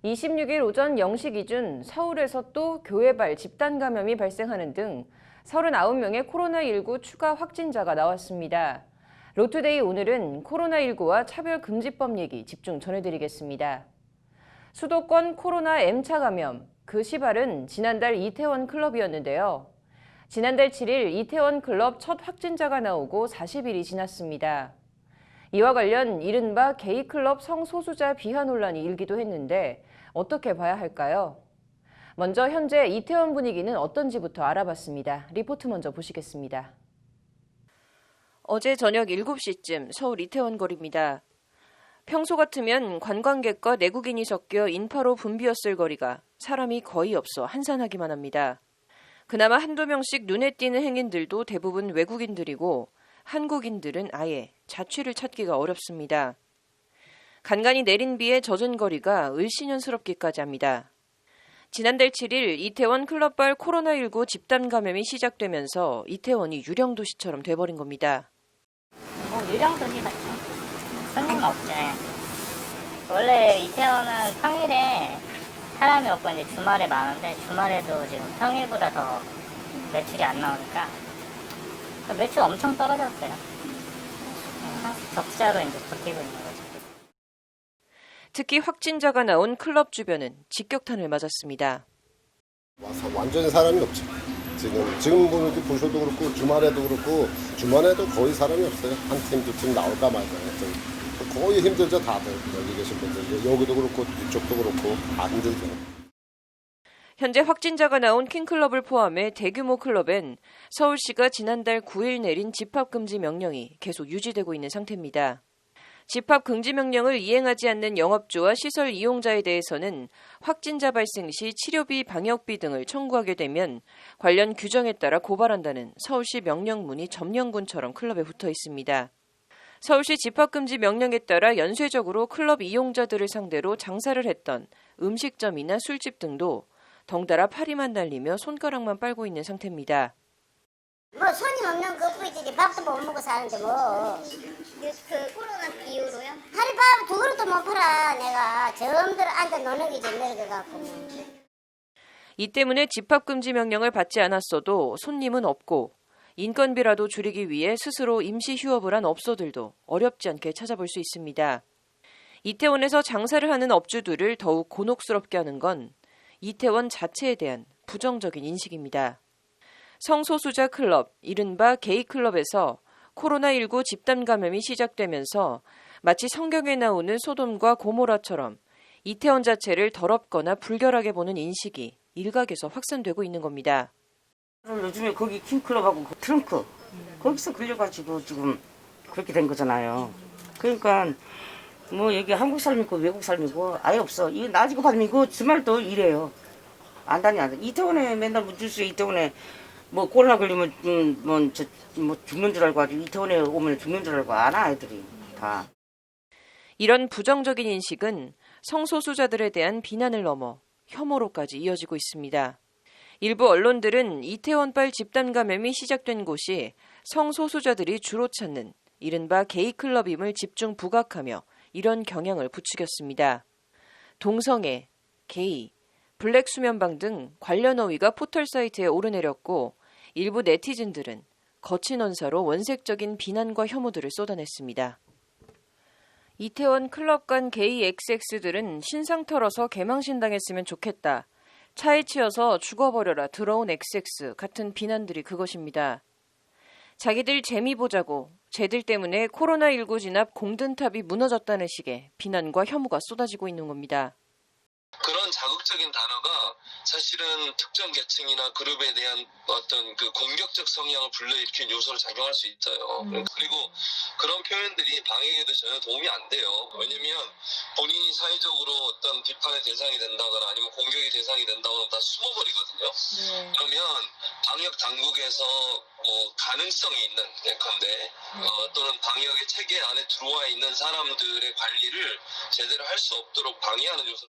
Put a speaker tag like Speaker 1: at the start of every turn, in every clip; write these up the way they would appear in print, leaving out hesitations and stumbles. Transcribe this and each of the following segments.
Speaker 1: 26일 오전 0시 기준 서울에서 또 교회발 집단 감염이 발생하는 등 39명의 코로나19 추가 확진자가 나왔습니다. 로투데이 오늘은 코로나19와 차별금지법 얘기 집중 전해드리겠습니다. 수도권 코로나 M차 감염, 그 시발은 지난달 이태원 클럽이었는데요. 지난달 7일 이태원 클럽 첫 확진자가 나오고 40일이 지났습니다. 이와 관련 이른바 게이클럽 성소수자 비하 논란이 일기도 했는데 어떻게 봐야 할까요? 먼저 현재 이태원 분위기는 어떤지부터 알아봤습니다. 리포트 먼저 보시겠습니다. 어제 저녁 7시쯤 서울 이태원 거리입니다. 평소 같으면 관광객과 내국인이 섞여 인파로 붐비었을 거리가 사람이 거의 없어 한산하기만 합니다. 그나마 한두 명씩 눈에 띄는 행인들도 대부분 외국인들이고 한국인들은 아예 자취를 찾기가 어렵습니다. 간간히 내린 비에 젖은 거리가 을씨년스럽기까지 합니다. 지난달 7일 이태원 클럽발 코로나19 집단 감염이 시작되면서 이태원이 유령도시처럼 돼버린 겁니다.
Speaker 2: 유령도시 같죠. 손님 없죠. 원래 이태원은 평일에 사람이 없고 이제 주말에 많은데 주말에도 지금 평일보다 더 매출이 안 나오니까 매출 엄청 떨어졌어요. 적자로 이제 버티고 있는 거죠.
Speaker 1: 특히 확진자가 나온 클럽 주변은 직격탄을 맞았습니다.
Speaker 3: 와서 완전히 사람이 없죠. 지금 보셔도 그렇고 주말에도 그렇고 주말에도 거의 사람이 없어요. 한 팀, 두 팀 나올까 말까. 거의 힘들죠, 다들. 여기 계신 분들. 여기도 그렇고 이쪽도 그렇고 다 힘들죠.
Speaker 1: 현재 확진자가 나온 킹클럽을 포함해 대규모 클럽엔 서울시가 지난달 9일 내린 집합금지 명령이 계속 유지되고 있는 상태입니다. 집합금지 명령을 이행하지 않는 영업주와 시설 이용자에 대해서는 확진자 발생 시 치료비, 방역비 등을 청구하게 되면 관련 규정에 따라 고발한다는 서울시 명령문이 점령군처럼 클럽에 붙어 있습니다. 서울시 집합금지 명령에 따라 연쇄적으로 클럽 이용자들을 상대로 장사를 했던 음식점이나 술집 등도 덩달아 파리만 날리며 손가락만 빨고 있는 상태입니다.
Speaker 4: 손님 없는 것뿐이지 밥도 못 먹고 사는데 그 코로나 이후로요? 하룻밤 두 그릇도 못 팔아. 내가 점들 앉아 노는 게 좀 늙어갖고.
Speaker 1: 이 때문에 집합금지 명령을 받지 않았어도 손님은 없고 인건비라도 줄이기 위해 스스로 임시 휴업을 한 업소들도 어렵지 않게 찾아볼 수 있습니다. 이태원에서 장사를 하는 업주들을 더욱 곤혹스럽게 하는 건 이태원 자체에 대한 부정적인 인식입니다. 성소수자 클럽, 이른바 게이클럽에서 코로나19 집단 감염이 시작되면서 마치 성경에 나오는 소돔과 고모라처럼 이태원 자체를 더럽거나 불결하게 보는 인식이 일각에서 확산되고 있는 겁니다.
Speaker 5: 요즘에 거기 킹클럽하고 그 트렁크 거기서 걸려가지고 지금 그렇게 된 거잖아요. 그러니까 뭐 여기 한국 사람이고 외국 사람이고 아예 없어. 이거 낮이고 밤이고 주말도 이래요. 안 다녀. 이태원에 맨날 뉴스에 이태원에 뭐 코로나 걸리면 뭐 죽는 줄 알고 아주 이태원에 오면 죽는 줄 알고 안 와 애들이 다.
Speaker 1: 이런 부정적인 인식은 성소수자들에 대한 비난을 넘어 혐오로까지 이어지고 있습니다. 일부 언론들은 이태원발 집단 감염이 시작된 곳이 성소수자들이 주로 찾는 이른바 게이클럽임을 집중 부각하며 이런 경향을 부추겼습니다. 동성애, 게이, 블랙 수면방 등 관련 어휘가 포털 사이트에 오르내렸고 일부 네티즌들은 거친 언사로 원색적인 비난과 혐오들을 쏟아냈습니다. 이태원 클럽 간 게이 XX들은 신상 털어서 개망신당했으면 좋겠다. 차에 치여서 죽어버려라 더러운 XX 같은 비난들이 그것입니다. 자기들 재미 보자고 쟤들 때문에 코로나19 진압 공든탑이 무너졌다는 식의 비난과 혐오가 쏟아지고 있는 겁니다.
Speaker 6: 그런 자극적인 단어가 사실은 특정 계층이나 그룹에 대한 어떤 그 공격적 성향을 불러일으키는 요소로 작용할 수 있어요. 그리고 그런 표현들이 방역에도 전혀 도움이 안 돼요. 왜냐면 본인이 사회적으로 어떤 비판의 대상이 된다거나 아니면 공격의 대상이 된다거나 다 숨어버리거든요. 그러면 방역 당국에서 가능성이 있는 예컨대 또는 방역의 체계 안에 들어와 있는 사람들의 관리를 제대로 할 수 없도록 방해하는 요소.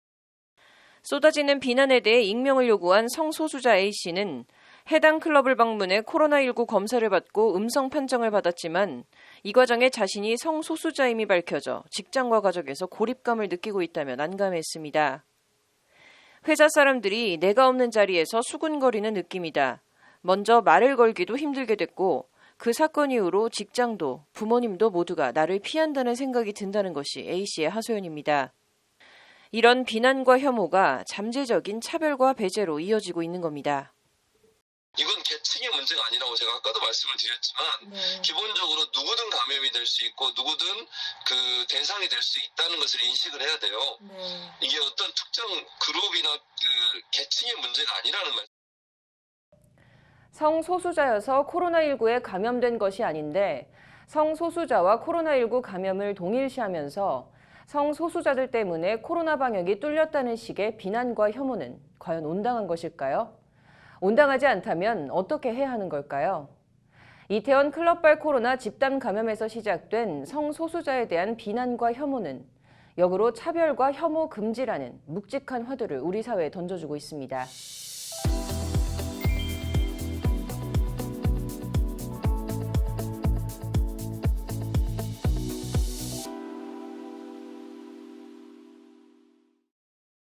Speaker 1: 쏟아지는 비난에 대해 익명을 요구한 성소수자 A씨는 해당 클럽을 방문해 코로나19 검사를 받고 음성 판정을 받았지만 이 과정에 자신이 성소수자임이 밝혀져 직장과 가족에서 고립감을 느끼고 있다며 난감했습니다. 회사 사람들이 내가 없는 자리에서 수군거리는 느낌이다. 먼저 말을 걸기도 힘들게 됐고 그 사건 이후로 직장도 부모님도 모두가 나를 피한다는 생각이 든다는 것이 A씨의 하소연입니다. 이런 비난과 혐오가 잠재적인 차별과 배제로 이어지고 있는 겁니다.
Speaker 6: 이건 계층의 문제가 아니라고 제가 아까도 말씀을 드렸지만 기본적으로 누구든 감염이 될 수 있고 누구든 그 대상이 될 수 있다는 것을 인식을 해야 돼요. 이게 어떤 특정 그룹이나 그 계층의 문제가 아니라는 말.
Speaker 1: 성소수자여서 코로나19에 감염된 것이 아닌데 성소수자와 코로나19 감염을 동일시하면서 성소수자들 때문에 코로나 방역이 뚫렸다는 식의 비난과 혐오는 과연 온당한 것일까요? 온당하지 않다면 어떻게 해야 하는 걸까요? 이태원 클럽발 코로나 집단 감염에서 시작된 성소수자에 대한 비난과 혐오는 역으로 차별과 혐오 금지라는 묵직한 화두를 우리 사회에 던져주고 있습니다.